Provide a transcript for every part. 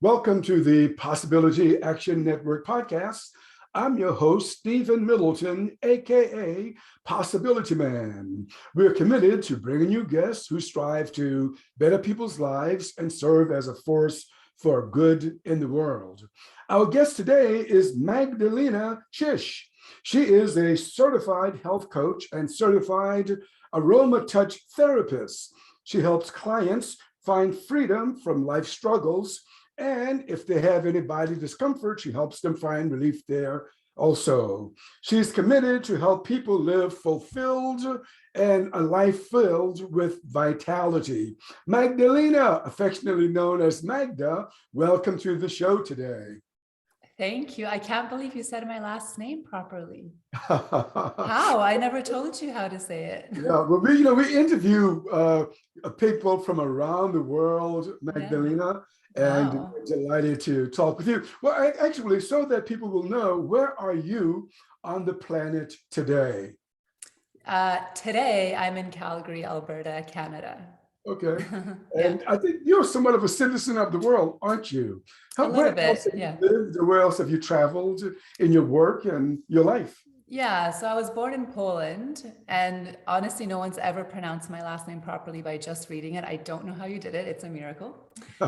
Welcome to the Possibility Action Network podcast. I'm your host, Stephen Middleton, aka Possibility Man. We're committed to bringing you guests who strive to better people's lives and serve as a force for good in the world. Our guest today is Magdalena Czyz. She is a certified health coach and certified Aroma touch therapist. She helps clients find freedom from life struggles, and if they have any body discomfort, she helps them find relief there also. She's committed to help people live fulfilled and a life filled with vitality. Magdalena, affectionately known as Magda, welcome to the show today. Thank you. I can't believe you said my last name properly. How? I never told you how to say it. Yeah, well, we interview people from around the world, Magdalena, and Wow. we're delighted to talk with you. Well, actually, so that people will know, where are you on the planet today? Today, I'm in Calgary, Alberta, Canada. Okay. Yeah. And I think you're somewhat of a citizen of the world, aren't you? A little Where bit, else have yeah. you lived, or where else have you traveled in your work and your life? Yeah, so I was born in Poland, and honestly, no one's ever pronounced my last name properly by just reading it. I don't know how you did it. It's a miracle.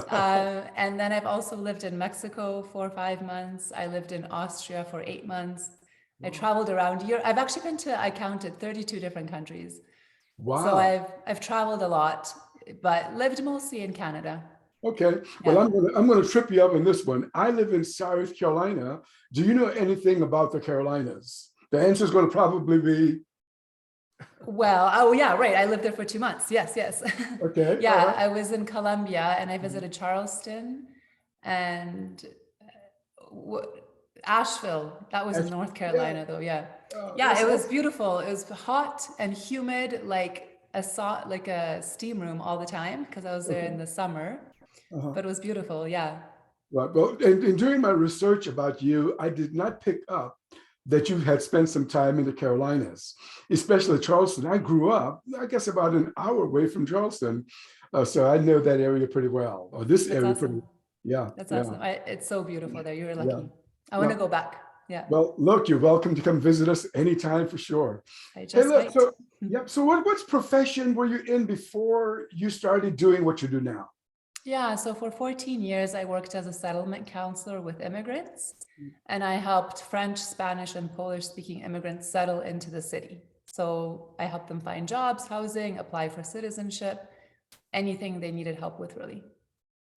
And then I've also lived in Mexico for 5 months. I lived in Austria for 8 months. I traveled around Europe. I've actually been to, I counted 32 different countries. Wow. So I've traveled a lot, but lived mostly in Canada. Okay. Well, I'm gonna trip you up in this one. I live in South Carolina. Do you know anything about the Carolinas? The answer is going to probably be Well, oh yeah, right. I lived there for 2 months. Yes. okay. Yeah, All right. I was in Columbia and I visited Charleston and Asheville. That was in North Carolina, though. Yeah. Yeah, it was beautiful. It was hot and humid, like a steam room all the time because I was there in the summer. But it was beautiful. Yeah. Right. Well, and during my research about you, I did not pick up that you had spent some time in the Carolinas, especially Charleston. I grew up, I guess, about an hour away from Charleston, so I know that area pretty well, or this That's area awesome. pretty. Yeah. That's awesome. It's so beautiful there. You're lucky. Yeah. I want to go back. Yeah. Well, look, you're welcome to come visit us anytime for sure. I just Hey, look, might. so, yep. So what profession were you in before you started doing what you do now? Yeah, so for 14 years, I worked as a settlement counselor with immigrants, and I helped French, Spanish, and Polish speaking immigrants settle into the city. So I helped them find jobs, housing, apply for citizenship, anything they needed help with, really.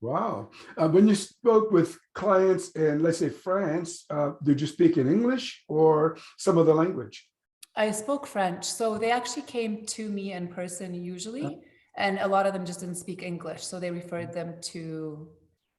Wow. When you spoke with clients in, let's say, France, did you speak in English or some other language? I spoke French, so they actually came to me in person usually, and a lot of them just didn't speak English, so they referred them to,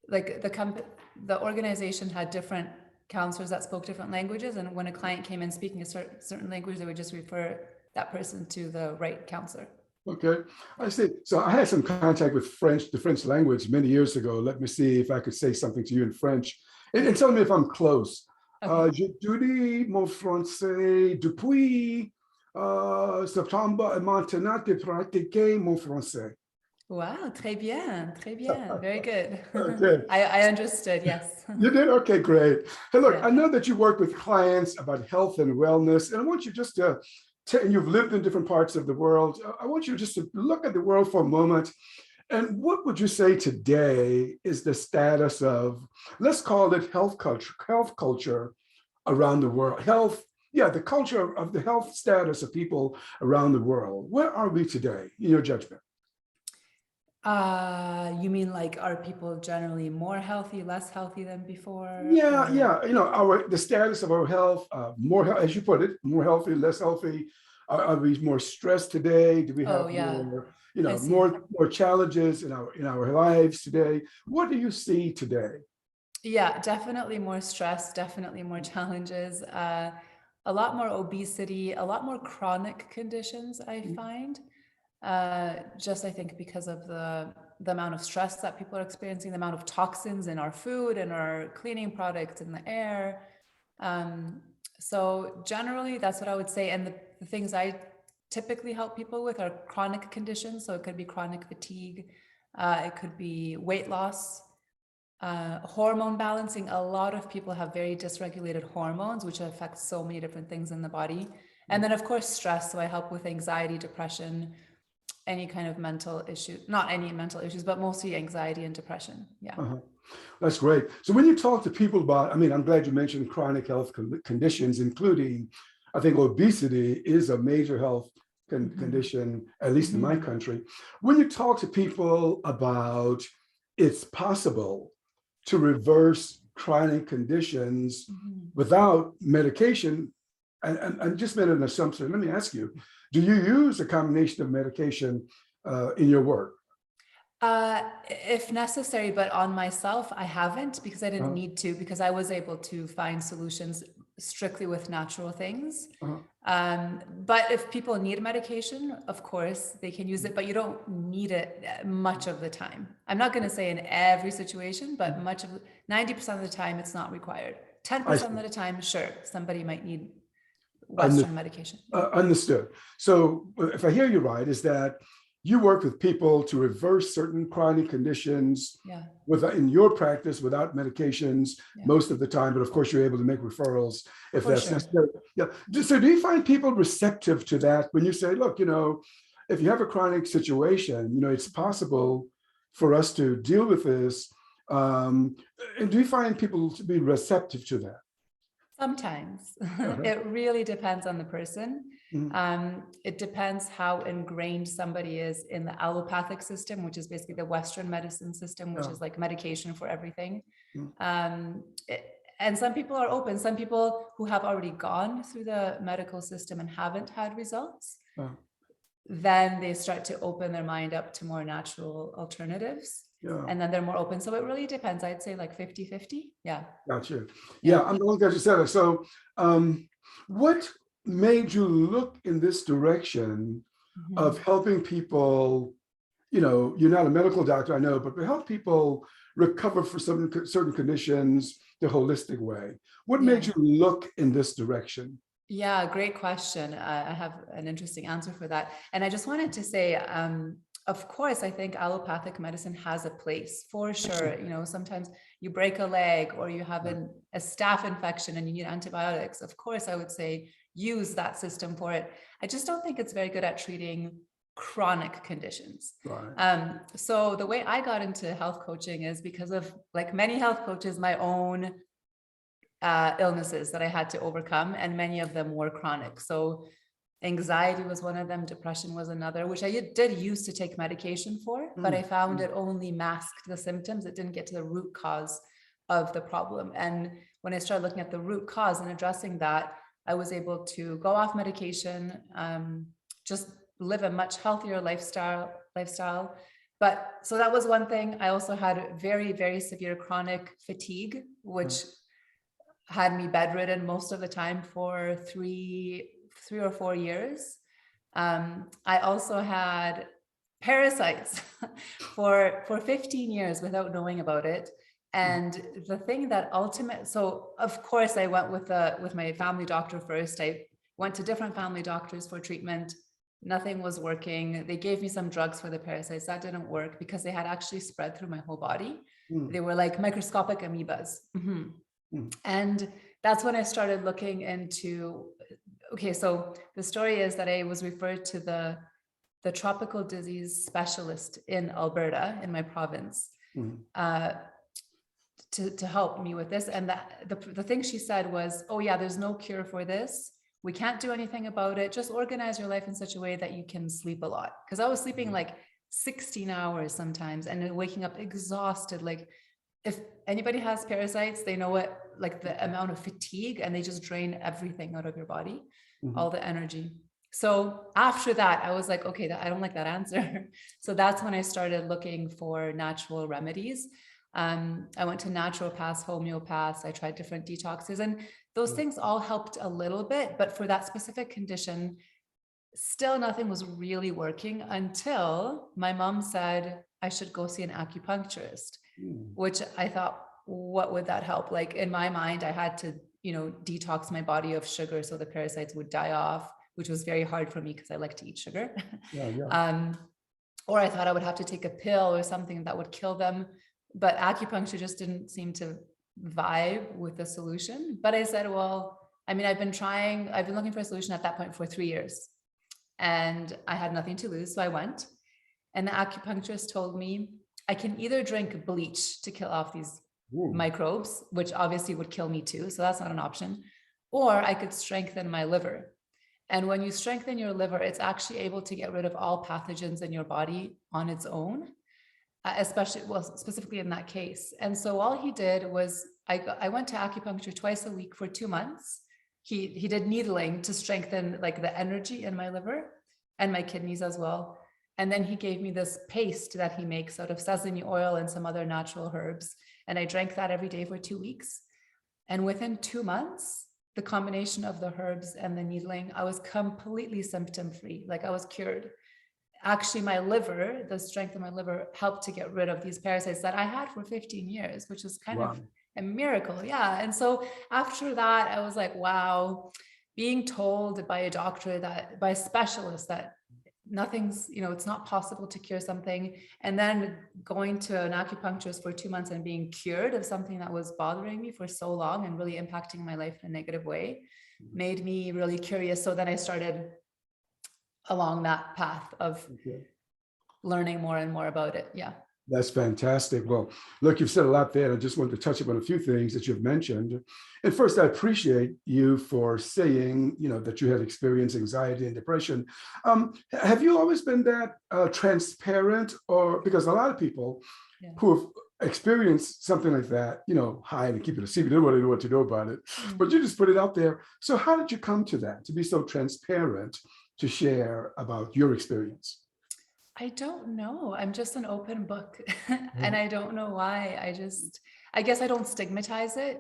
like, the organization had different counselors that spoke different languages, and when a client came in speaking a certain language, they would just refer that person to the right counselor. Okay, I see. So I had some contact with the French language many years ago. Let me see if I could say something to you in French, and tell me if I'm close. J'étudie mon français depuis septembre et maintenant de pratiquer mon français. Wow, très bien, very good. Okay. I understood, yes. You did? Okay, great. Hey, look, I know that you work with clients about health and wellness, and I want you just to, and you've lived in different parts of the world. I want you just to look at the world for a moment. And what would you say today is the status of, let's call it health culture around the world? The culture of the health status of people around the world. Where are we today, in your judgment? You mean like, are people generally more healthy, less healthy than before? Yeah. You know, the status of our health, as you put it, more healthy, less healthy. Are we more stressed today? Do we have more challenges in our lives today? What do you see today? Yeah, definitely more stress, definitely more challenges, a lot more obesity, a lot more chronic conditions, I find. Just I think because of the amount of stress that people are experiencing, the amount of toxins in our food and our cleaning products in the air. So generally, that's what I would say. And the things I typically help people with are chronic conditions. So it could be chronic fatigue, it could be weight loss, hormone balancing. A lot of people have very dysregulated hormones, which affect so many different things in the body. And then of course, stress. So I help with anxiety, depression, any kind of mental issue, not any mental issues, but mostly anxiety and depression. Yeah. That's great. So when you talk to people about, I mean, I'm glad you mentioned chronic health conditions, including, I think obesity is a major health condition, at least in my country. When you talk to people about it's possible to reverse chronic conditions without medication, and just made an assumption. Let me ask you, do you use a combination of medication in your work? If necessary, but on myself, I haven't, because I didn't need to, because I was able to find solutions strictly with natural things. But if people need medication, of course they can use it, but you don't need it much of the time. I'm not going to say in every situation, but 90% of the time it's not required. 10% of the time, sure, somebody might need Western medication. Understood. So if I hear you right, is that you work with people to reverse certain chronic conditions in your practice without medications most of the time, but of course you're able to make referrals if that's necessary. Yeah. So do you find people receptive to that when you say, look, if you have a chronic situation, it's possible for us to deal with this. And do you find people to be receptive to that? Sometimes. It really depends on the person. It depends how ingrained somebody is in the allopathic system, which is basically the Western medicine system, which is like medication for everything. And some people are open. Some people who have already gone through the medical system and haven't had results, then they start to open their mind up to more natural alternatives. And then they're more open. So it really depends. I'd say like 50-50. Yeah. Gotcha. Yeah, I'm glad you said it. So what made you look in this direction of helping people, you're not a medical doctor, I know, but to help people recover for certain conditions the holistic way? What made you look in this direction? Yeah, great question. I have an interesting answer for that. And I just wanted to say, of course, I think allopathic medicine has a place for sure. Sometimes you break a leg or you have a staph infection and you need antibiotics. Of course, I would say use that system for it. I just don't think it's very good at treating chronic conditions. So the way I got into health coaching is because of, like many health coaches, my own illnesses that I had to overcome, and many of them were chronic. So anxiety was one of them, depression was another, which I did used to take medication for, but I found it only masked the symptoms. It didn't get to the root cause of the problem. And when I started looking at the root cause and addressing that, I was able to go off medication, just live a much healthier lifestyle. But so that was one thing. I also had very, very severe chronic fatigue, which had me bedridden most of the time for three or 4 years. I also had parasites for 15 years without knowing about it. And the thing that so of course I went with my family doctor first. I went to different family doctors for treatment. Nothing was working. They gave me some drugs for the parasites. That didn't work because they had actually spread through my whole body. They were like microscopic amoebas. And that's when I started looking into, okay, so the story is that I was referred to the tropical disease specialist in Alberta, in my province, to help me with this. And the thing she said was, oh yeah, there's no cure for this. We can't do anything about it. Just organize your life in such a way that you can sleep a lot. Because I was sleeping like 16 hours sometimes and then waking up exhausted. Like if anybody has parasites, they know it, like the amount of fatigue, and they just drain everything out of your body, all the energy. So after that, I was like, okay, I don't like that answer. So that's when I started looking for natural remedies. I went to naturopaths, homeopaths. I tried different detoxes, and those things all helped a little bit. But for that specific condition, still nothing was really working until my mom said I should go see an acupuncturist, which I thought, what would that help? Like in my mind, I had to, detox my body of sugar so the parasites would die off, which was very hard for me because I like to eat sugar. Or I thought I would have to take a pill or something that would kill them. but acupuncture just didn't seem to vibe with the solution. But I said, well, I mean, I've been looking for a solution at that point for 3 years, and I had nothing to lose. So I went, and the acupuncturist told me I can either drink bleach to kill off these microbes, which obviously would kill me too. So that's not an option. Or I could strengthen my liver. And when you strengthen your liver, it's actually able to get rid of all pathogens in your body on its own, specifically in that case. And so all he did was, I went to acupuncture twice a week for 2 months. He did needling to strengthen like the energy in my liver and my kidneys as well. And then he gave me this paste that he makes out of sesame oil and some other natural herbs. And I drank that every day for 2 weeks. And within 2 months, the combination of the herbs and the needling, I was completely symptom-free. Like I was cured. Actually, my liver, the strength of my liver helped to get rid of these parasites that I had for 15 years, which is kind of a miracle. Yeah. And so after that, I was like, wow, being told by a doctor by a specialist that nothing's, it's not possible to cure something. And then going to an acupuncturist for 2 months and being cured of something that was bothering me for so long and really impacting my life in a negative way made me really curious. So then I started along that path of learning more and more about it. Yeah. That's fantastic. Well, look, you've said a lot there. I just wanted to touch upon a few things that you've mentioned. And first, I appreciate you for saying, that you have experienced anxiety and depression. Have you always been that transparent, or because a lot of people who have experienced something like that, hide and keep it a secret, they don't really know what to do about it, but you just put it out there. So how did you come to that, to be so transparent, to share about your experience? I don't know. I'm just an open book and I don't know why. I guess I don't stigmatize it.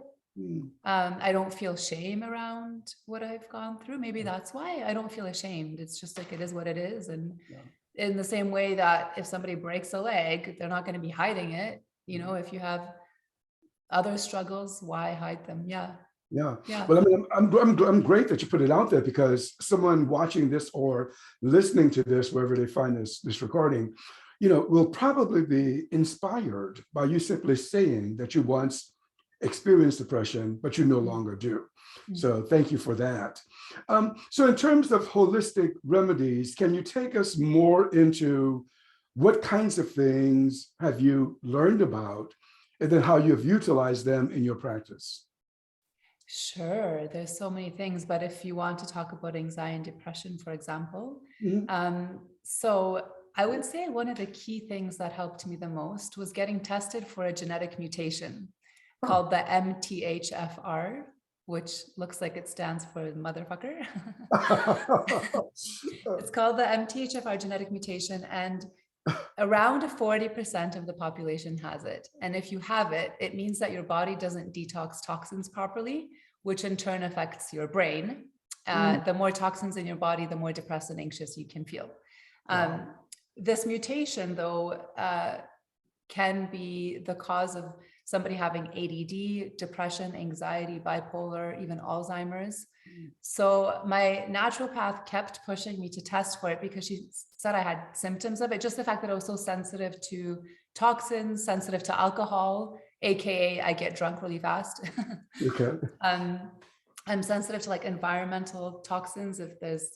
I don't feel shame around what I've gone through. Maybe that's why I don't feel ashamed. It's just like, it is what it is. And in the same way that if somebody breaks a leg, they're not going to be hiding it. If you have other struggles, why hide them? Yeah. Well, I mean, I'm great that you put it out there, because someone watching this or listening to this, wherever they find this recording, will probably be inspired by you simply saying that you once experienced depression, but you no longer do. So thank you for that. So in terms of holistic remedies, can you take us more into what kinds of things have you learned about, and then how you've utilized them in your practice? Sure, there's so many things, but if you want to talk about anxiety and depression, for example, so I would say one of the key things that helped me the most was getting tested for a genetic mutation called the MTHFR, which looks like it stands for motherfucker. It's called the MTHFR genetic mutation, and around 40% of the population has it. And if you have it, it means that your body doesn't detox toxins properly, which in turn affects your brain. The more toxins in your body, the more depressed and anxious you can feel. This mutation, though, can be the cause of somebody having ADD, depression, anxiety, bipolar, even Alzheimer's. So my naturopath kept pushing me to test for it because she said I had symptoms of it. Just the fact that I was so sensitive to toxins, sensitive to alcohol, AKA I get drunk really fast. I'm sensitive to like environmental toxins. If there's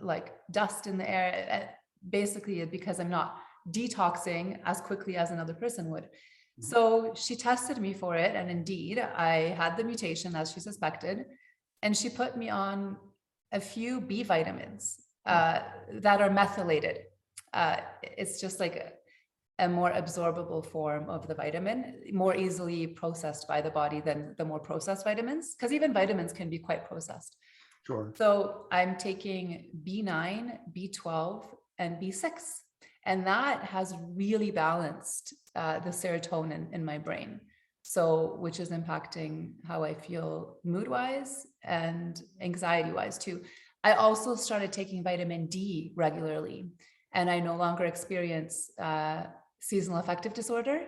like dust in the air, basically because I'm not detoxing as quickly as another person would. So she tested me for it. And indeed, I had the mutation as she suspected. And she put me on a few B vitamins that are methylated. It's just like a more absorbable form of the vitamin, more easily processed by the body than the more processed vitamins, because even vitamins can be quite processed. Sure. So I'm taking B9, B12, and B6. And that has really balanced the serotonin in my brain. So, which is impacting how I feel mood-wise and anxiety-wise too. I also started taking vitamin D regularly, and I no longer experience seasonal affective disorder.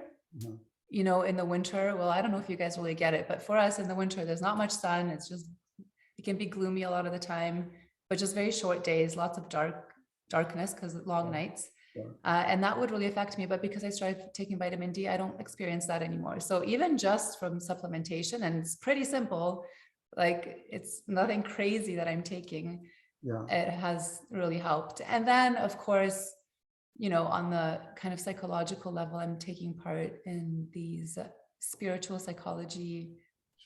In the winter, well, I don't know if you guys really get it, but for us in the winter, there's not much sun. It can be gloomy a lot of the time, but just very short days, lots of darkness because long nights. And that would really affect me. But because I started taking vitamin D, I don't experience that anymore. So even just from supplementation, and it's pretty simple, like it's nothing crazy that I'm taking, it has really helped. And then, of course, you know, on the kind of psychological level, I'm taking part in these spiritual psychology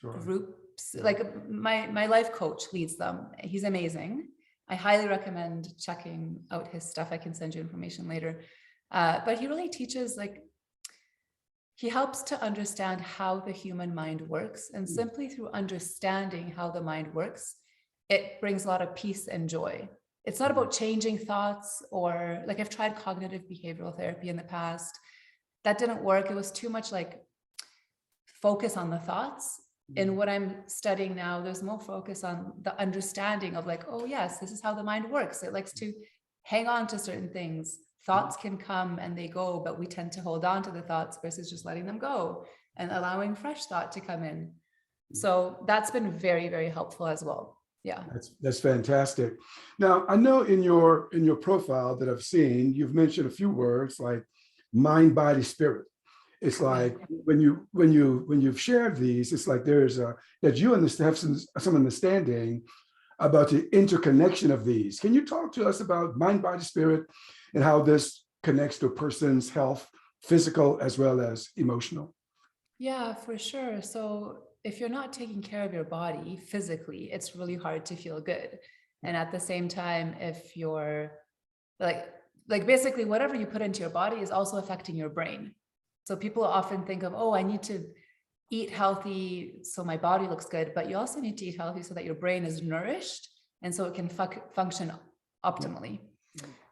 groups. Like my life coach leads them. He's amazing. I highly recommend checking out his stuff. I can send you information later. But he really teaches, like, he helps to understand how the human mind works. And simply through understanding how the mind works, it brings a lot of peace and joy. It's not about changing thoughts, or like I've tried cognitive behavioral therapy in the past. That didn't work. It was too much like focus on the thoughts. In what I'm studying now, there's more focus on the understanding of like, oh yes, this is how the mind works. It likes to hang on to certain things. Thoughts can come and they go, but we tend to hold on to the thoughts versus just letting them go and allowing fresh thought to come in. So that's been very, very helpful as well. Yeah. That's fantastic. Now, I know in your profile that I've seen, you've mentioned a few words like mind, body, spirit. It's like when you've shared these, it's like that you have some understanding about the interconnection of these. Can you talk to us about mind, body, spirit, and how this connects to a person's health, physical as well as emotional? Yeah, for sure. So if you're not taking care of your body physically, it's really hard to feel good. And at the same time, if you're like basically whatever you put into your body is also affecting your brain. So people often think of, oh, I need to eat healthy so my body looks good, but you also need to eat healthy so that your brain is nourished and so it can function optimally.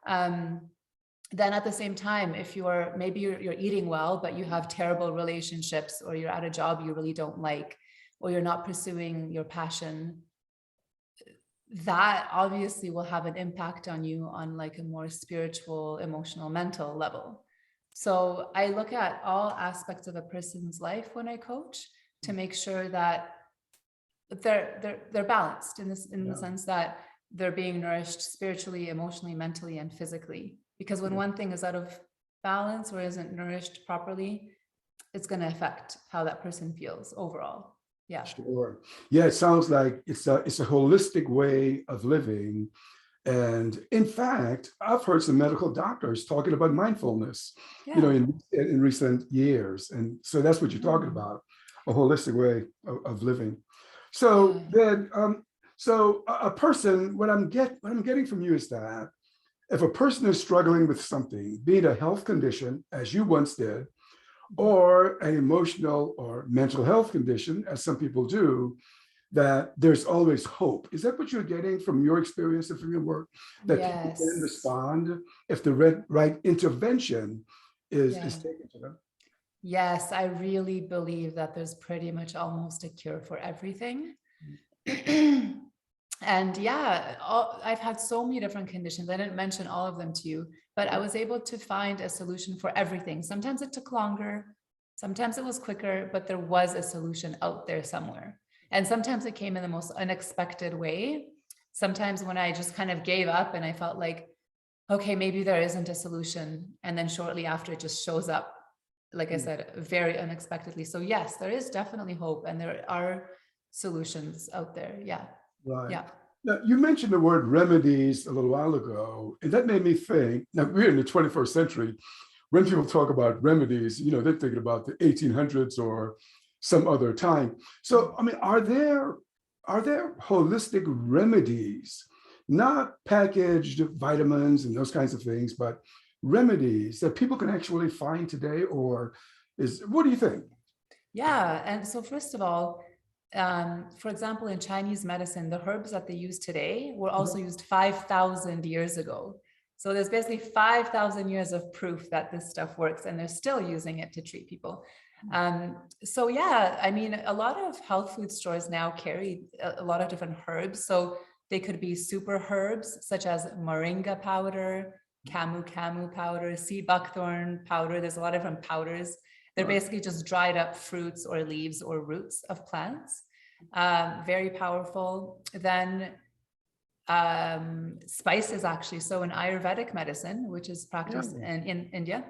Then at the same time, if you're eating well, but you have terrible relationships, or you're at a job you really don't like, or you're not pursuing your passion, that obviously will have an impact on you on like a more spiritual, emotional, mental level. So I look at all aspects of a person's life when I coach to make sure that they're balanced in the sense that they're being nourished spiritually, emotionally, mentally, and physically. Because when one thing is out of balance or isn't nourished properly, it's going to affect how that person feels overall. Yeah. Sure. Yeah, it sounds like it's a holistic way of living. And in fact, I've heard some medical doctors talking about mindfulness, you know, in recent years. And so that's what you're talking about, a holistic way of living. So then, so a person, what I'm getting from you is that if a person is struggling with something, be it a health condition, as you once did, or an emotional or mental health condition, as some people do, that there's always hope. Is that what you're getting from your experience and from your work? That people can respond if the right intervention is taken to them? Yes, I really believe that there's pretty much almost a cure for everything. And I've had so many different conditions. I didn't mention all of them to you, but I was able to find a solution for everything. Sometimes it took longer, sometimes it was quicker, but there was a solution out there somewhere. And sometimes it came in the most unexpected way. Sometimes when I just kind of gave up and I felt like, okay, maybe there isn't a solution. And then shortly after it just shows up, like I said, very unexpectedly. So yes, there is definitely hope and there are solutions out there. Yeah. Right. Yeah. Now, you mentioned the word remedies a little while ago, and that made me think, now we're in the 21st century. When people talk about remedies, you know, they're thinking about the 1800s or some other time. So, I mean, are there holistic remedies, not packaged vitamins and those kinds of things, but remedies that people can actually find today? Or what do you think? Yeah. And so first of all, for example, in Chinese medicine, the herbs that they use today were also used 5,000 years ago. So there's basically 5,000 years of proof that this stuff works, and they're still using it to treat people. So yeah, I mean, a lot of health food stores now carry a lot of different herbs. So they could be super herbs such as moringa powder, camu powder, sea buckthorn powder. There's a lot of different powders. They're basically just dried up fruits or leaves or roots of plants. Very powerful. Then spices actually. So in Ayurvedic medicine, which is practiced in India,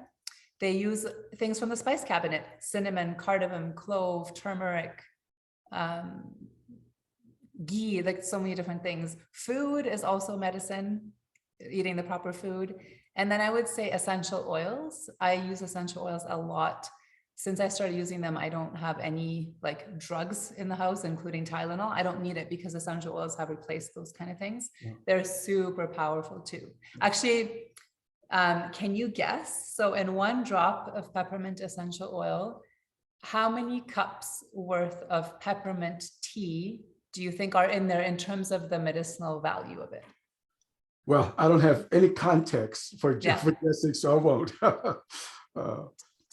they use things from the spice cabinet: cinnamon, cardamom, clove, turmeric, ghee, like so many different things. Food is also medicine, eating the proper food. And then I would say essential oils. I use essential oils a lot. Since I started using them, I don't have any like drugs in the house, including Tylenol. I don't need it because essential oils have replaced those kind of things. Yeah. They're super powerful too. Actually, can you guess? So in 1 drop of peppermint essential oil, how many cups worth of peppermint tea do you think are in there in terms of the medicinal value of it? Well, I don't have any context for guessing, so I won't.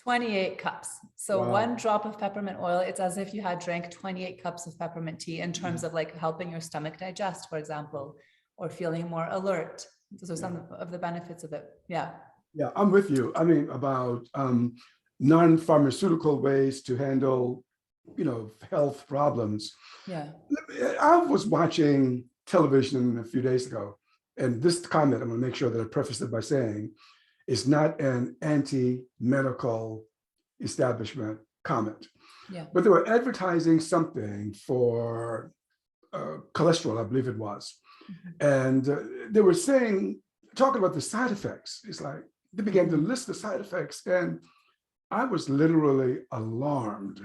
28 cups. So wow. 1 drop of peppermint oil, it's as if you had drank 28 cups of peppermint tea in terms of like helping your stomach digest, for example, or feeling more alert. Those are some of the benefits of it. Yeah. Yeah, I'm with you. I mean, about non-pharmaceutical ways to handle, health problems. Yeah. I was watching television a few days ago, and this comment, I'm going to make sure that I preface it by saying, is not an anti-medical establishment comment. Yeah. But they were advertising something for cholesterol, I believe it was. Mm-hmm. And they were talking about the side effects. It's like they began to list the side effects, and I was literally alarmed.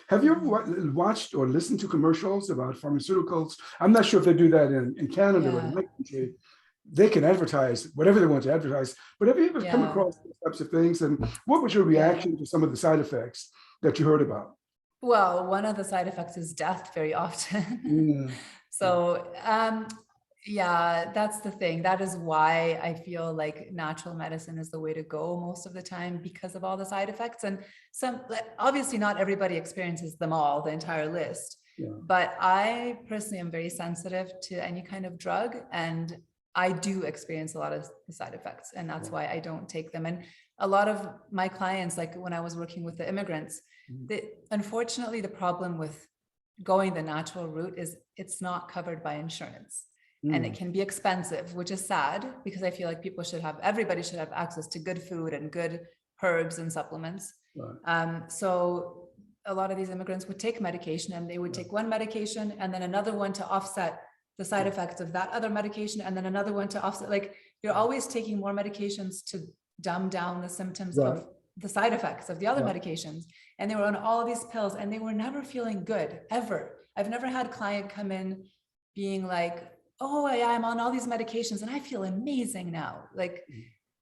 Have you ever watched or listened to commercials about pharmaceuticals? I'm not sure if they do that in Canada, but in my country, they can advertise whatever they want to advertise. But have you ever come across these types of things? And what was your reaction to some of the side effects that you heard about? Well, one of the side effects is death very often. So, that's the thing. That is why I feel like natural medicine is the way to go most of the time, because of all the side effects. And obviously not everybody experiences them all, the entire list. Yeah. But I personally am very sensitive to any kind of drug, and I do experience a lot of the side effects, and that's why I don't take them. And a lot of my clients, like when I was working with the immigrants, unfortunately, the problem with going the natural route is it's not covered by insurance. And it can be expensive, which is sad, because I feel like everybody should have access to good food and good herbs and supplements. Right. So a lot of these immigrants would take medication, and they would take one medication and then another one to offset the side effects of that other medication, and then another one to offset. Like, you're always taking more medications to dumb down the symptoms of the side effects of the other medications. And they were on all these pills, and they were never feeling good, ever. I've never had a client come in being like, oh, I'm on all these medications and I feel amazing now. Like,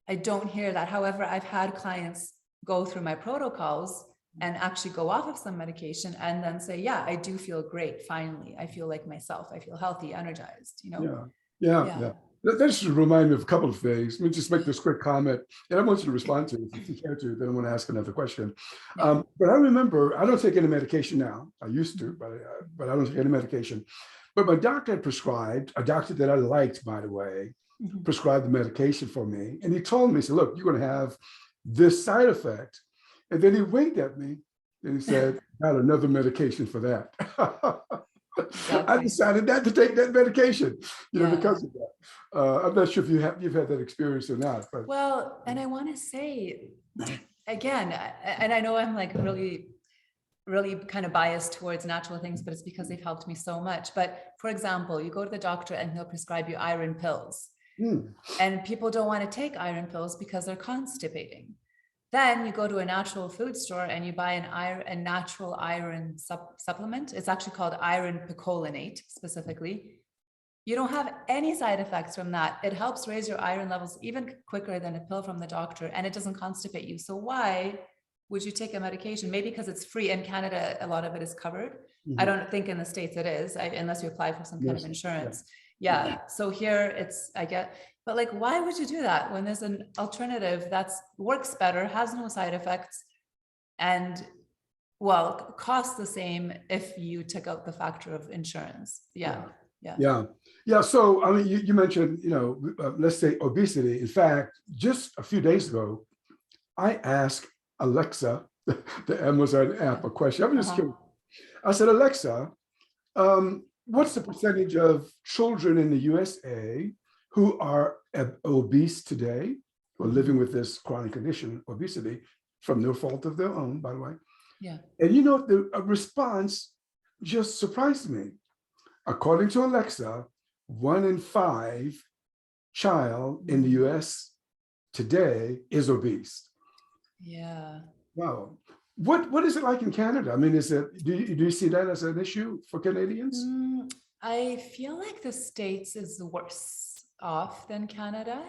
I don't hear that. However, I've had clients go through my protocols and actually go off of some medication and then say, yeah, I do feel great. Finally, I feel like myself. I feel healthy, energized, Yeah. That should remind me of a couple of things. Let me just make this quick comment, and I want you to respond to it. If you care to, then I want to ask another question. But I remember, I don't take any medication now. I used to, but I don't take any medication. But my doctor had prescribed, a doctor that I liked, by the way, prescribed the medication for me. And he told me, he said, look, you're going to have this side effect. And then he winked at me and he said, got another medication for that. Exactly. I decided not to take that medication, because of that. I'm not sure if you've had that experience or not. But well, and I want to say again, and I know I'm like really kind of biased towards natural things, but it's because they've helped me so much. But for example, you go to the doctor and he'll prescribe you iron pills, and people don't want to take iron pills because they're constipating. Then you go to a natural food store and you buy a natural iron supplement. It's actually called iron picolinate specifically. You don't have any side effects from that. It helps raise your iron levels even quicker than a pill from the doctor, and it doesn't constipate you. So why would you take a medication? Maybe because it's free. In Canada, a lot of it is covered. I don't think in the States it is, unless you apply for some kind of insurance. So here but like, why would you do that when there's an alternative that works better, has no side effects, and costs the same if you took out the factor of insurance? So, I mean, you mentioned, let's say obesity. In fact, just a few days ago, I asked Alexa, the Amazon app, a question. I'm just curious. I said, Alexa, what's the percentage of children in the USA who are obese today, or living with this chronic condition, obesity, from no fault of their own, by the way? Yeah. And you know, the response just surprised me. According to Alexa, 1 in 5 child in the US today is obese. Yeah. Wow. What is it like in Canada? I mean, do you see that as an issue for Canadians? I feel like the States is worse off than Canada,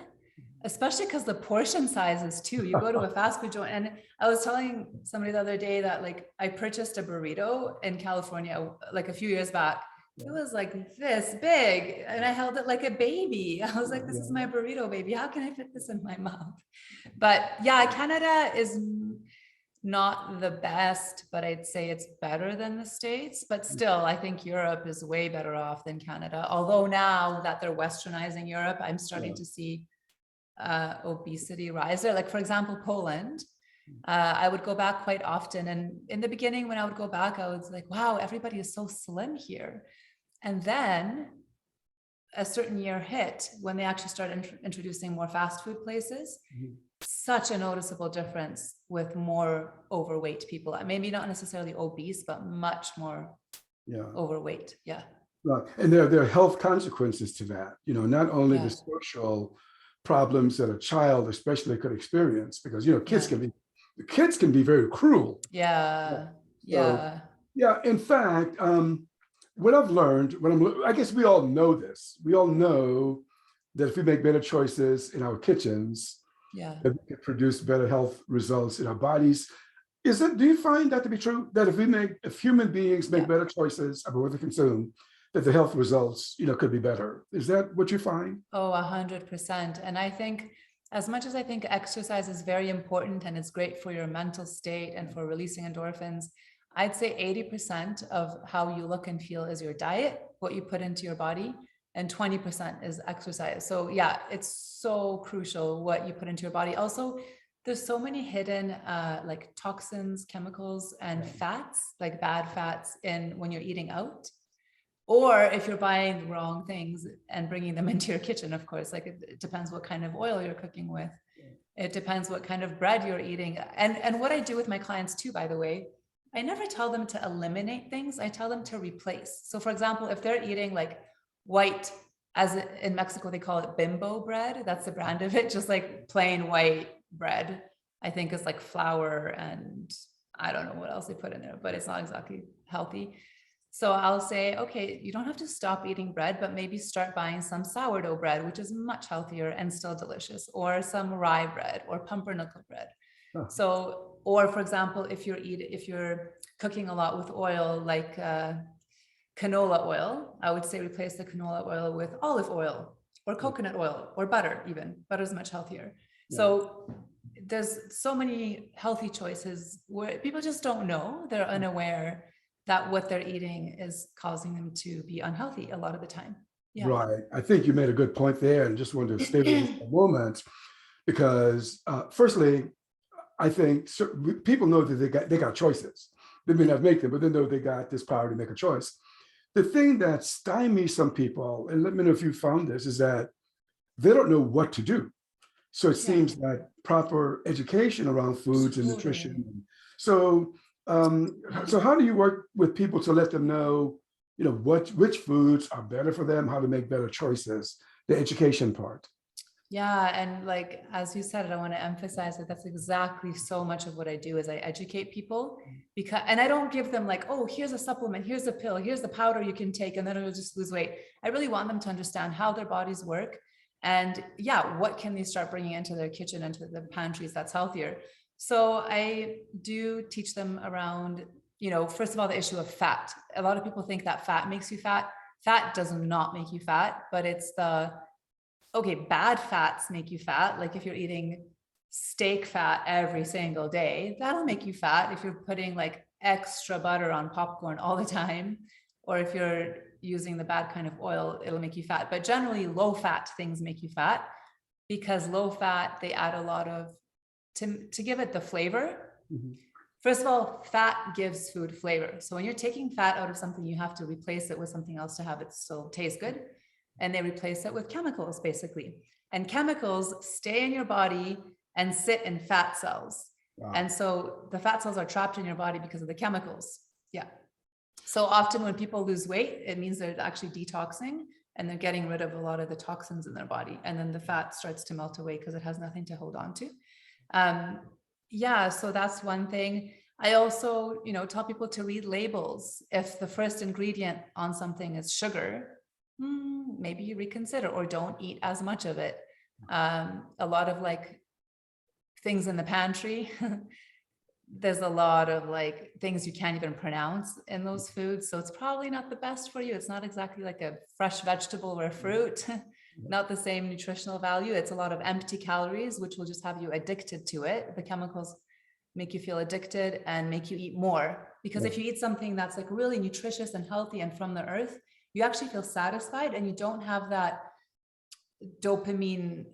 especially because the portion sizes too. You go to a fast food joint, and I was telling somebody the other day that like I purchased a burrito in California like a few years back. It was like this big, and I held it like a baby. I was like, this is my burrito, baby. How can I fit this in my mouth? But yeah, Canada is not the best, but I'd say it's better than the States. But still, I think Europe is way better off than Canada. Although now that they're westernizing Europe, I'm starting to see obesity rise there. Like, for example, Poland. I would go back quite often. And in the beginning, when I would go back, I was like, wow, everybody is so slim here. And then a certain year hit when they actually started introducing more fast food places. Such a noticeable difference with more overweight people. Maybe not necessarily obese, but much more overweight. Yeah. Right. And there are health consequences to that. You know, not only the social problems that a child especially could experience, because, you know, kids can be very cruel. Yeah. So, in fact, what I've learned, I guess we all know this. We all know that if we make better choices in our kitchens, that we can produce better health results in our bodies. Do you find that to be true? That if human beings make better choices about what they consume, that the health results, you know, could be better? Is that what you find? Oh, 100%. And I think, as much as I think exercise is very important and it's great for your mental state and for releasing endorphins, I'd say 80% of how you look and feel is your diet, what you put into your body, and 20% is exercise. So yeah, it's so crucial what you put into your body. Also, there's so many hidden like toxins, chemicals, and fats, like bad fats when you're eating out. Or if you're buying the wrong things and bringing them into your kitchen, of course, like it depends what kind of oil you're cooking with. It depends what kind of bread you're eating. And what I do with my clients too, by the way, I never tell them to eliminate things. I tell them to replace. So for example, if they're eating like white, as in Mexico, they call it bimbo bread. That's the brand of it, just like plain white bread. I think it's like flour and I don't know what else they put in there, but it's not exactly healthy. So I'll say, okay, you don't have to stop eating bread, but maybe start buying some sourdough bread, which is much healthier and still delicious, or some rye bread or pumpernickel bread. So, or for example, if you're cooking a lot with oil, like canola oil, I would say replace the canola oil with olive oil or coconut oil or butter. Even butter is much healthier. So there's so many healthy choices where people just don't know. They're unaware that what they're eating is causing them to be unhealthy a lot of the time. Right. I think you made a good point there, and just wanted to stay with this for a moment, because firstly, I think people know that they got choices. They may not make them, but they know they got this power to make a choice. The thing that stymies some people, and let me know if you found this, is that they don't know what to do. So it seems that proper education around foods and nutrition. So how do you work with people to let them know, you know, which foods are better for them, how to make better choices, the education part? Yeah. And like, as you said, I want to emphasize that that's exactly so much of what I do is I educate people and I don't give them like, oh, here's a supplement, here's a pill, here's the powder you can take, and then it'll just lose weight. I really want them to understand how their bodies work. And what can they start bringing into their kitchen, into the pantries that's healthier? So I do teach them around, you know, first of all, the issue of fat. A lot of people think that fat makes you fat. Fat does not make you fat, but it's bad fats make you fat. Like if you're eating steak fat every single day, that'll make you fat. If you're putting like extra butter on popcorn all the time, or if you're using the bad kind of oil, it'll make you fat. But generally low fat things make you fat, because low fat, they add a lot of, to give it the flavor. First of all, fat gives food flavor. So when you're taking fat out of something, you have to replace it with something else to have it still taste good. And they replace it with chemicals, basically. And chemicals stay in your body and sit in fat cells. Wow. And so the fat cells are trapped in your body because of the chemicals. Yeah. So often when people lose weight, it means they're actually detoxing and they're getting rid of a lot of the toxins in their body. And then the fat starts to melt away because it has nothing to hold on to. Yeah, so that's one thing. I also, tell people to read labels. If the first ingredient on something is sugar, maybe you reconsider or don't eat as much of it. A lot of things in the pantry, there's a lot of things you can't even pronounce in those foods. So it's probably not the best for you. It's not exactly like a fresh vegetable or fruit, not the same nutritional value. It's a lot of empty calories, which will just have you addicted to it. The chemicals make you feel addicted and make you eat more. Because if you eat something that's really nutritious and healthy and from the earth, you actually feel satisfied and you don't have that dopamine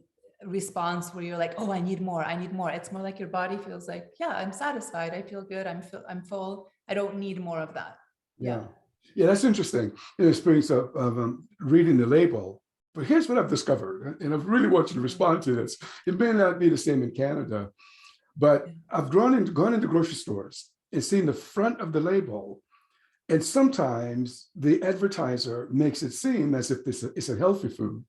response where you're like, oh, I need more. It's more like your body feels like, yeah, I'm satisfied. I feel good. I'm full. I don't need more of that. Yeah, that's interesting. In the experience of reading the label. But here's what I've discovered, and I really want you to respond to this. It may not be the same in Canada, but I've gone into grocery stores and seen the front of the label, and sometimes the advertiser makes it seem as if it's a healthy food.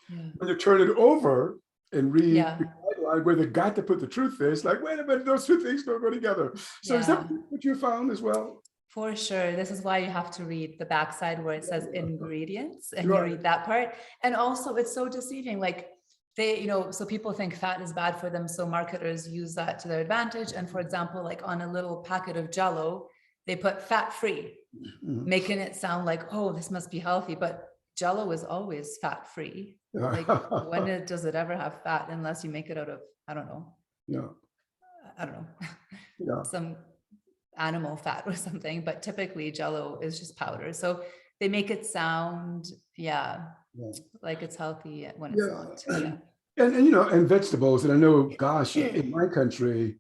When you turn it over and read the guideline where they got to put the truth is, wait a minute, those two things don't go together. So is that what you found as well? For sure. This is why you have to read the backside where it says ingredients, and you read that part. And also it's so deceiving. So people think fat is bad for them. So marketers use that to their advantage. And for example, on a little packet of Jell-O, they put fat-free, making it sound like, oh, this must be healthy. But Jell-O is always fat-free. When does it ever have fat unless you make it out of, I don't know, some animal fat or something, but typically Jell-O is just powder. So they make it sound, like it's healthy when it's not. And vegetables. And I know, gosh, in my country,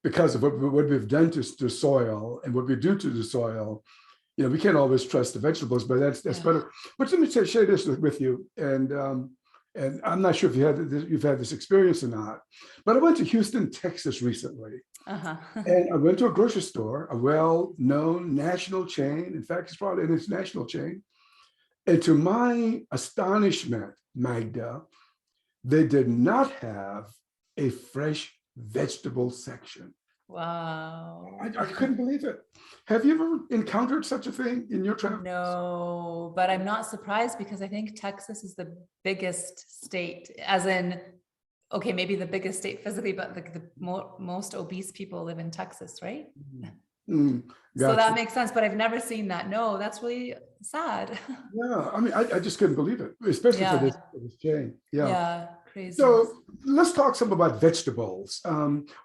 because of what we've done to soil and what we do to the soil, we can't always trust the vegetables, but that's better. But let me share this with you. And I'm not sure if you've had this experience or not, but I went to Houston, Texas recently. And I went to a grocery store, a well-known national chain. In fact, it's probably an international chain. And to my astonishment, Magda, they did not have a fresh vegetable section. Wow. I couldn't believe it. Have you ever encountered such a thing in your travels? No, but I'm not surprised because I think Texas is the biggest state, as in, okay, maybe the biggest state physically, but the most obese people live in Texas, right? Gotcha. So that makes sense, but I've never seen that. No, that's really sad. Yeah, I mean, I just couldn't believe it, especially for this chain. Yeah, crazy. So let's talk some about vegetables.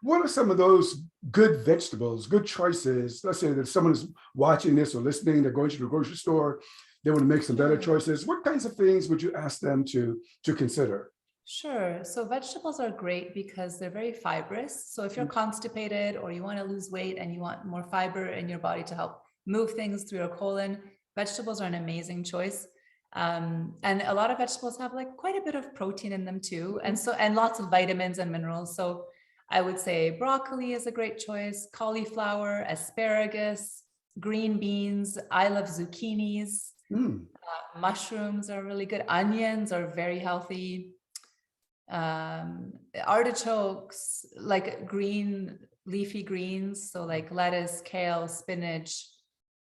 What are some of those good vegetables, good choices? Let's say that someone is watching this or listening, they're going to the grocery store, they want to make some better choices. What kinds of things would you ask them to consider? Sure. So vegetables are great because they're very fibrous. So if you're constipated or you want to lose weight and you want more fiber in your body to help move things through your colon, vegetables are an amazing choice. And a lot of vegetables have quite a bit of protein in them too. And lots of vitamins and minerals. So I would say broccoli is a great choice, cauliflower, asparagus, green beans. I love zucchinis. Mushrooms are really good. Onions are very healthy. Artichokes, green leafy greens, so lettuce, kale, spinach,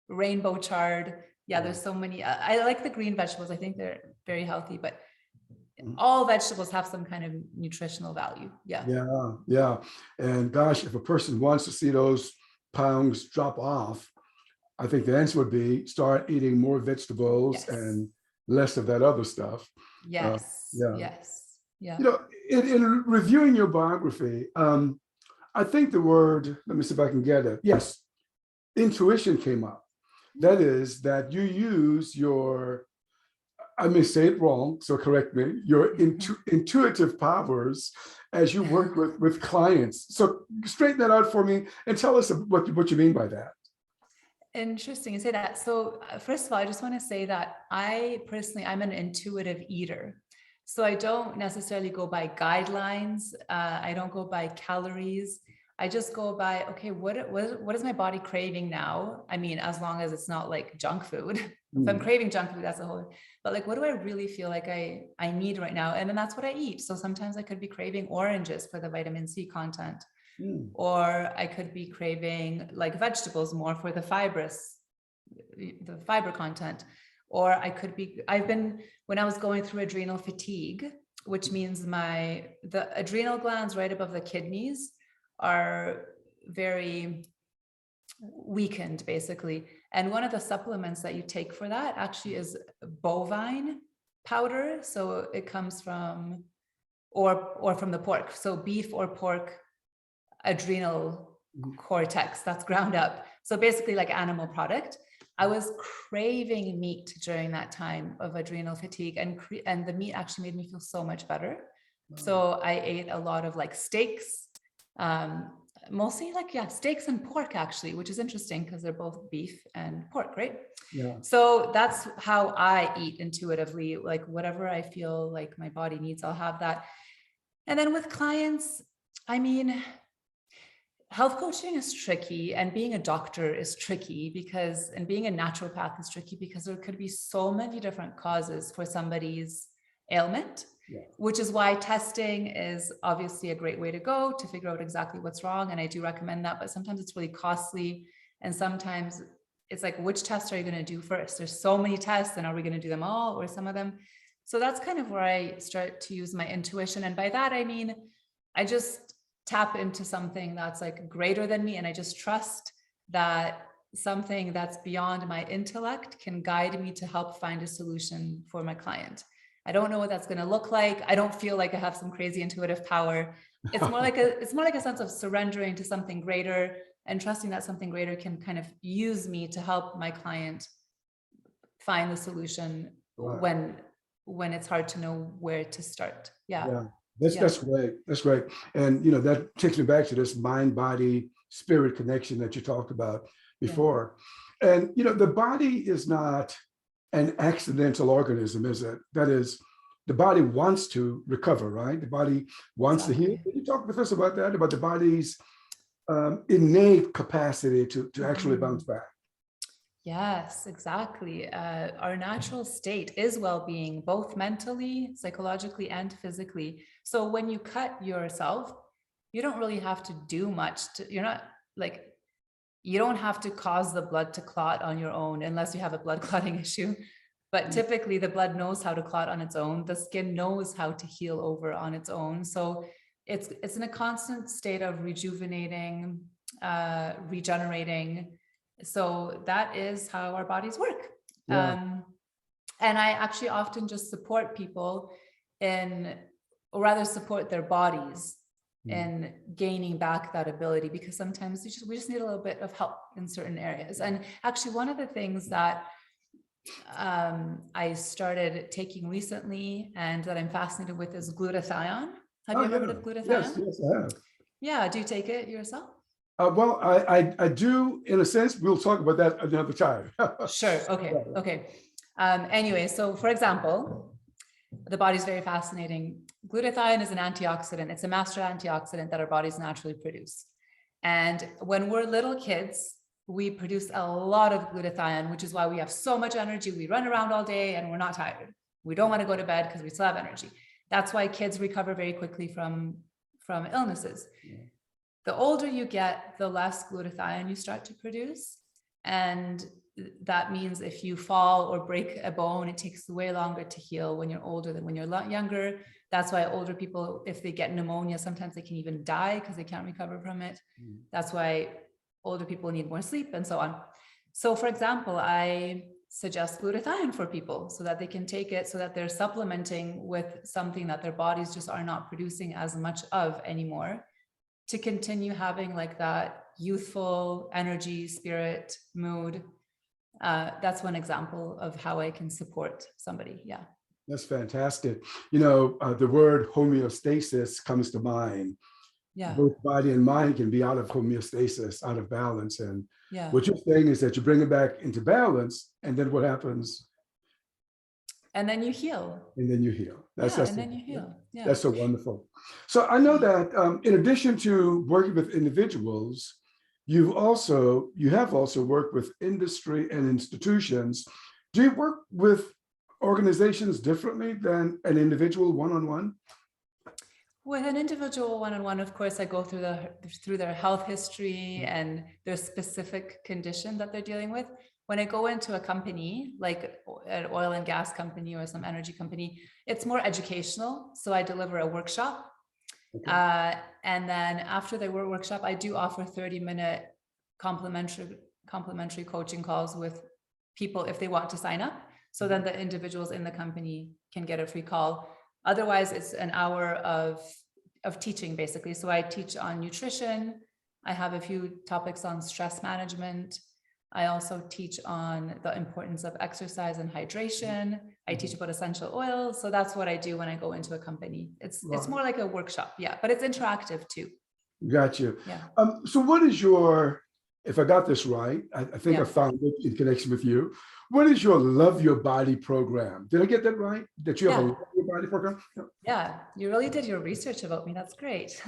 rainbow chard. There's so many. I like the green vegetables. I think they're very healthy, but all vegetables have some kind of nutritional value. Yeah. And gosh, if a person wants to see those pounds drop off, I think the answer would be start eating more vegetables and less of that other stuff. Yes. In reviewing your biography, I think the word, let me see if I can get it. Yes, intuition came up. That is that you use your I may say it wrong, so correct me, your intuitive powers as you work with clients. So straighten that out for me and tell us what you mean by that. Interesting you say that. So first of all, I just want to say that I'm an intuitive eater. So I don't necessarily go by guidelines. I don't go by calories. I just go by, okay, what is my body craving now? I mean, as long as it's not like junk food. If I'm craving junk food, that's a whole, but like, what do I really feel like I need right now? And then that's what I eat. So sometimes I could be craving oranges for the vitamin C content, or I could be craving like vegetables more for the fiber content, or when I was going through adrenal fatigue, which means the adrenal glands right above the kidneys are very weakened basically. And one of the supplements that you take for that actually is bovine powder. So it comes from, or from the pork. So beef or pork adrenal cortex that's ground up. So basically like animal product. I was craving meat during that time of adrenal fatigue, and the meat actually made me feel so much better. So I ate a lot of like steaks, mostly like, steaks and pork actually, which is interesting because they're both beef and pork, right? Yeah. So that's how I eat intuitively, like whatever I feel like my body needs, I'll have that. And then with clients, I mean, health coaching is tricky, and being a doctor is tricky and being a naturopath is tricky because there could be so many different causes for somebody's ailment. Yeah. Which is why testing is obviously a great way to go to figure out exactly what's wrong. And I do recommend that, but sometimes it's really costly. And sometimes it's like, which test are you going to do first? There's so many tests, and are we going to do them all or some of them? So that's kind of where I start to use my intuition. And by that, I mean, I just tap into something that's like greater than me. And I just trust that something that's beyond my intellect can guide me to help find a solution for my client. I don't know what that's going to look like. I don't feel like I have some crazy intuitive power. It's more like a sense of surrendering to something greater and trusting that something greater can kind of use me to help my client find the solution. Right. when it's hard to know where to start. Yeah. That's great. That's great. And that takes me back to this mind, body, spirit connection that you talked about before. Yeah. And the body is not an accidental organism, is it? That is, the body wants to recover, right? The body wants to heal. Can you talk with us about that, about the body's innate capacity to actually bounce back? Yes, exactly. Our natural state is well-being, both mentally, psychologically, and physically. So when you cut yourself, you don't really have to do much. You don't have to cause the blood to clot on your own unless you have a blood clotting issue. But typically the blood knows how to clot on its own. The skin knows how to heal over on its own. So it's in a constant state of rejuvenating, regenerating. So that is how our bodies work. Yeah. And I actually often just support people or rather support their bodies in gaining back that ability, because sometimes we just need a little bit of help in certain areas. And actually one of the things that I started taking recently and that I'm fascinated with is glutathione. Have you ever heard of glutathione? Yes, I have. Yeah, do you take it yourself? Well, I do, in a sense. We'll talk about that another time. Sure. Okay. Anyway, so for example, the body's very fascinating. Glutathione is an antioxidant. It's a master antioxidant that our bodies naturally produce. And when we're little kids, we produce a lot of glutathione, which is why we have so much energy. We run around all day and we're not tired. We don't want to go to bed because we still have energy. That's why kids recover very quickly from illnesses. Yeah. The older you get, the less glutathione you start to produce. And that means if you fall or break a bone, it takes way longer to heal when you're older than when you're a lot younger. That's why older people, if they get pneumonia, sometimes they can even die because they can't recover from it. That's why older people need more sleep and so on. So for example, I suggest glutathione for people so that they can take it, so that they're supplementing with something that their bodies just are not producing as much of anymore, to continue having like that youthful energy, spirit, mood, that's one example of how I can support somebody. Yeah. That's fantastic. You know, the word homeostasis comes to mind. Yeah. Both body and mind can be out of homeostasis, out of balance. And Yeah. what you're saying is that you bring it back into balance, and then what happens? And then you heal. And then you heal. Then you heal. Yeah. That's so wonderful. So I know that in addition to working with individuals, you have also worked with industry and institutions. Do you work with organizations differently than an individual one-on-one? With an individual one-on-one, of course, I go through their health history and their specific condition that they're dealing with. When I go into a company, like an oil and gas company or some energy company, it's more educational. So I deliver a workshop. Okay. And then after the workshop, I do offer 30-minute complimentary coaching calls with people if they want to sign up. So then the individuals in the company can get a free call. Otherwise, it's an hour of teaching, basically. So I teach on nutrition. I have a few topics on stress management. I also teach on the importance of exercise and hydration. I teach about essential oils. So that's what I do when I go into a company. It's more like a workshop, yeah, but it's interactive too. Gotcha. Yeah. So what is your, if I got this right, I think I found it in connection with you. What is your Love Your Body program? Did I get that right? That you have a Love Your Body program? Yeah, you really did your research about me. That's great.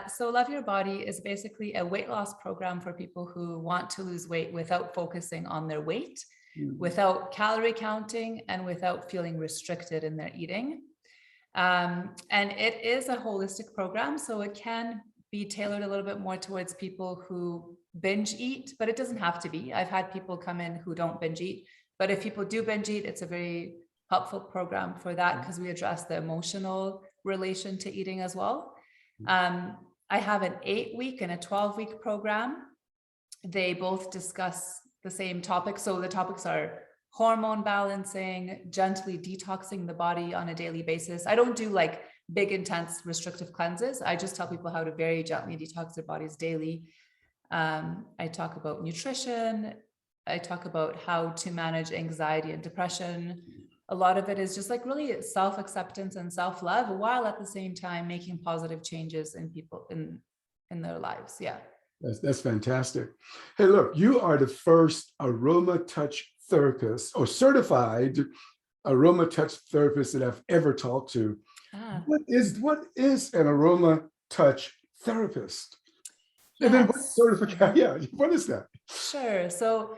So Love Your Body is basically a weight loss program for people who want to lose weight without focusing on their weight, without calorie counting, and without feeling restricted in their eating. And it is a holistic program, so it can be tailored a little bit more towards people who binge eat, but it doesn't have to be. I've had people come in who don't binge eat, but if people do binge eat, it's a very helpful program for that because we address the emotional relation to eating as well. I have an 8-week and a 12-week program. They both discuss the same topics. So the topics are hormone balancing, gently detoxing the body on a daily basis. I don't do like big, intense restrictive cleanses. I just tell people how to very gently detox their bodies daily. I talk about nutrition. I talk about how to manage anxiety and depression. A lot of it is just like really self-acceptance and self-love, while at the same time making positive changes in people in their lives. Yeah. That's fantastic. Hey, look, you are the first aroma touch therapist or certified aroma touch therapist that I've ever talked to. What is an aroma touch therapist? And then what is that? Sure. So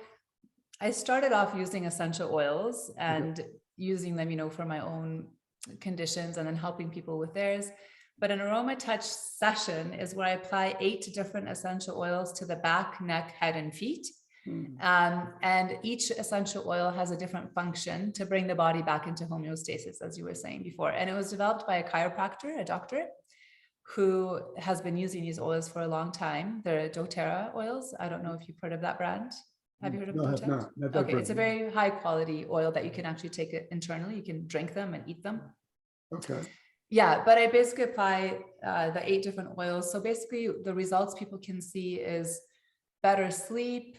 I started off using essential oils and using them, for my own conditions and then helping people with theirs. But an aroma touch session is where I apply 8 different essential oils to the back, neck, head, and feet. And each essential oil has a different function to bring the body back into homeostasis, as you were saying before. And it was developed by a chiropractor, a doctor, who has been using these oils for a long time. They're doTERRA oils. I don't know if you've heard of that brand. Have you heard of doTERRA? No, not okay, it's a very high quality oil that you can actually take it internally. You can drink them and eat them. Okay. Yeah, but I basically apply the 8 different oils. So basically the results people can see is better sleep,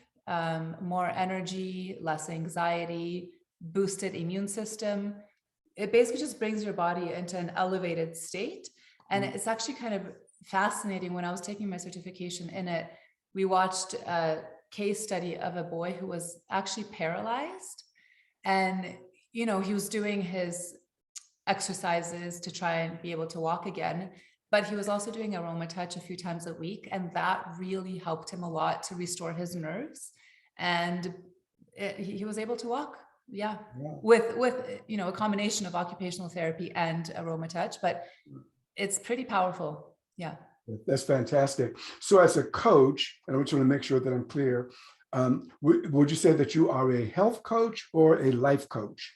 more energy, less anxiety, boosted immune system. It basically just brings your body into an elevated state. And it's actually kind of fascinating. When I was taking my certification in it, we watched a case study of a boy who was actually paralyzed. And, he was doing his exercises to try and be able to walk again, but he was also doing aroma touch a few times a week. And that really helped him a lot to restore his nerves. And he was able to walk. Yeah. With a combination of occupational therapy and aroma touch, but it's pretty powerful. Yeah. That's fantastic. So as a coach, and I just want to make sure that I'm clear, would you say that you are a health coach or a life coach?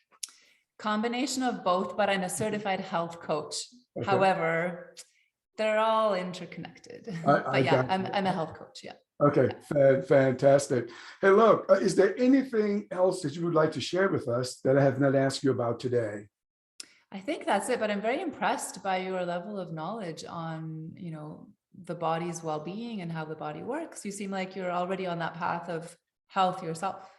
Combination of both, but I'm a certified health coach. Okay. However, they're all interconnected. I'm a health coach. Yeah. Okay, fantastic. Hey, look, is there anything else that you would like to share with us that I have not asked you about today? I think that's it, but I'm very impressed by your level of knowledge on, the body's well-being and how the body works. You seem like you're already on that path of health yourself.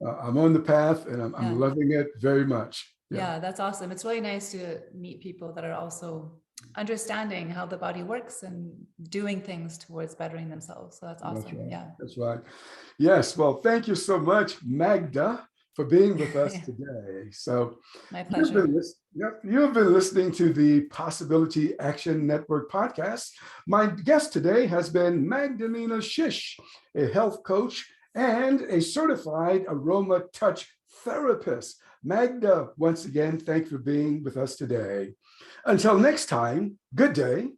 I'm on the path, and I'm loving it very much. Yeah, that's awesome. It's really nice to meet people that are also understanding how the body works and doing things towards bettering themselves. So that's awesome. That's right. Yeah. That's right. Yes. Well, thank you so much, Magda, for being with us today. So my pleasure. you've been listening to the Possibility Action Network podcast. My guest today has been Magdalena Czyz, a health coach and a certified aroma touch therapist. Magda, once again, thank you for being with us today. Until next time, good day